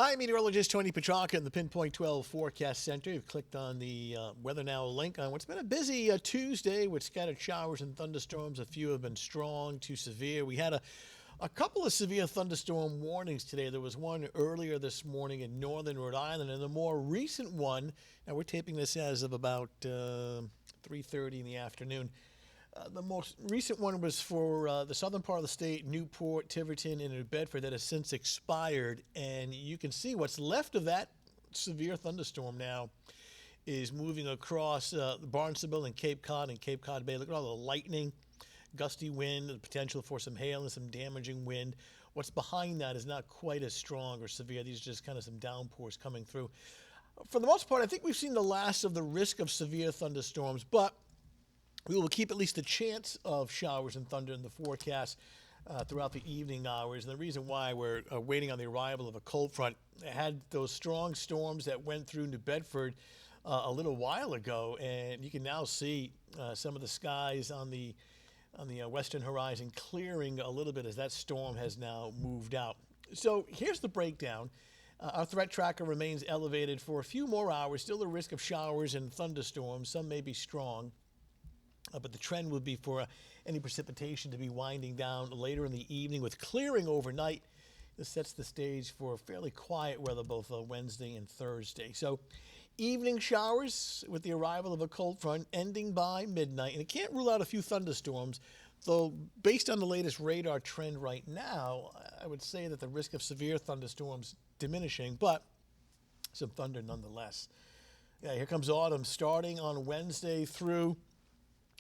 Hi, meteorologist Tony Petrarca in the Pinpoint 12 Forecast Center. You've clicked on the Weather Now link on what's been a busy Tuesday with scattered showers and thunderstorms. A few have been strong to severe. We had a couple of severe thunderstorm warnings today. There was one earlier this morning in northern Rhode Island, and the more recent one, now we're taping this as of about 3:30 in the afternoon. The most recent one was for the southern part of the state, Newport, Tiverton, and New Bedford, that has since expired. And you can see what's left of that severe thunderstorm now is moving across Barnstable and Cape Cod Bay. Look at all the lightning, gusty wind, the potential for some hail and some damaging wind. What's behind that is not quite as strong or severe. These are just kind of some downpours coming through. For the most part, I think we've seen the last of the risk of severe thunderstorms, but we will keep at least a chance of showers and thunder in the forecast throughout the evening hours. And the reason why we're waiting on the arrival of a cold front, had those strong storms that went through New Bedford a little while ago, and you can now see some of the skies on the western horizon clearing a little bit as that storm has now moved out. So here's the breakdown. Our threat tracker remains elevated for a few more hours. Still a risk of showers and thunderstorms. Some may be strong. But the trend would be for any precipitation to be winding down later in the evening with clearing overnight. This sets the stage for fairly quiet weather both Wednesday and Thursday. So evening showers with the arrival of a cold front ending by midnight. And it can't rule out a few thunderstorms, though based on the latest radar trend right now, I would say that the risk of severe thunderstorms diminishing, but some thunder nonetheless. Yeah, here comes autumn starting on Wednesday through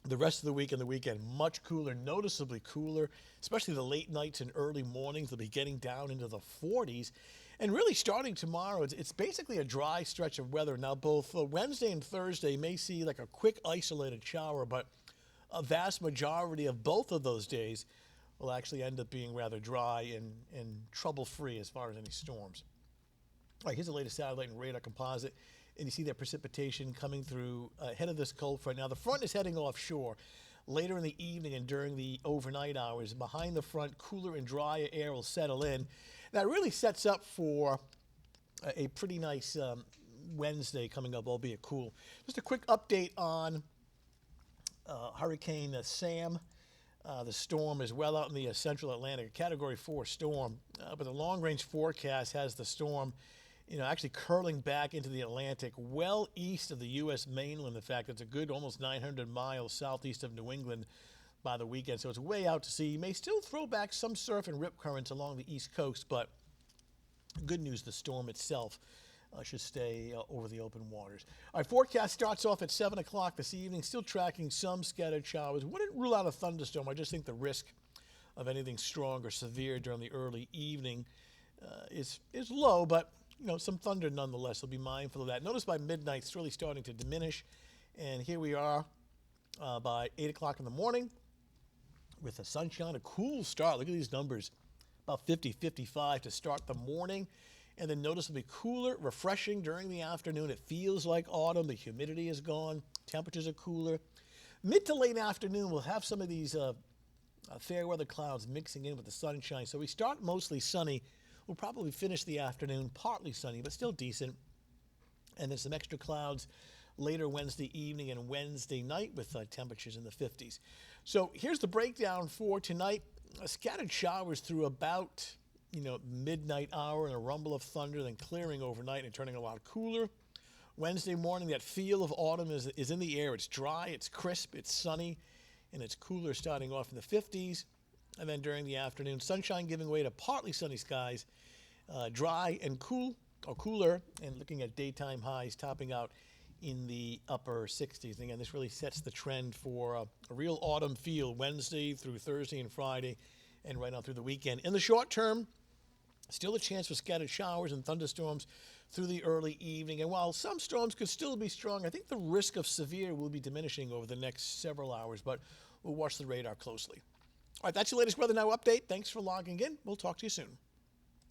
the rest of the week and the weekend. Much cooler, noticeably cooler, especially the late nights and early mornings. They'll be getting down into the 40s. And really starting tomorrow, it's basically a dry stretch of weather. Now, both Wednesday and Thursday may see like a quick isolated shower, but a vast majority of both of those days will actually end up being rather dry and trouble-free as far as any storms. All right, here's the latest satellite and radar composite. And you see that precipitation coming through ahead of this cold front. Now, the front is heading offshore later in the evening and during the overnight hours. Behind the front, cooler and drier air will settle in. That really sets up for a pretty nice Wednesday coming up, albeit cool. Just a quick update on Hurricane Sam. The storm is well out in the central Atlantic, a Category 4 storm. But the long-range forecast has the storm actually curling back into the Atlantic, well east of the U.S. mainland. In fact, it's a good almost 900 miles southeast of New England by the weekend, so it's way out to sea. You may still throw back some surf and rip currents along the east coast, but good news, the storm itself should stay over the open waters. All right, forecast starts off at 7 o'clock this evening, still tracking some scattered showers. Wouldn't rule out a thunderstorm. I just think the risk of anything strong or severe during the early evening is low, but some thunder nonetheless. So be mindful of that. Notice by midnight, it's really starting to diminish. And here we are by 8 o'clock in the morning with the sunshine, a cool start. Look at these numbers, about 50, 55 to start the morning. And then noticeably cooler, refreshing during the afternoon. It feels like autumn. The humidity is gone. Temperatures are cooler. Mid to late afternoon, we'll have some of these fair weather clouds mixing in with the sunshine. So we start mostly sunny. We'll probably finish the afternoon partly sunny, but still decent. And there's some extra clouds later Wednesday evening and Wednesday night with temperatures in the 50s. So here's the breakdown for tonight. Scattered showers through about, midnight hour and a rumble of thunder, then clearing overnight and turning a lot cooler. Wednesday morning, that feel of autumn is in the air. It's dry, it's crisp, it's sunny, and it's cooler starting off in the 50s. And then during the afternoon, sunshine giving way to partly sunny skies, dry and cool, or cooler, and looking at daytime highs topping out in the upper 60s. And again, this really sets the trend for a real autumn feel Wednesday through Thursday and Friday, and right on through the weekend. In the short term, still a chance for scattered showers and thunderstorms through the early evening. And while some storms could still be strong, I think the risk of severe will be diminishing over the next several hours, but we'll watch the radar closely. All right, that's your latest Weather Now update. Thanks for logging in. We'll talk to you soon.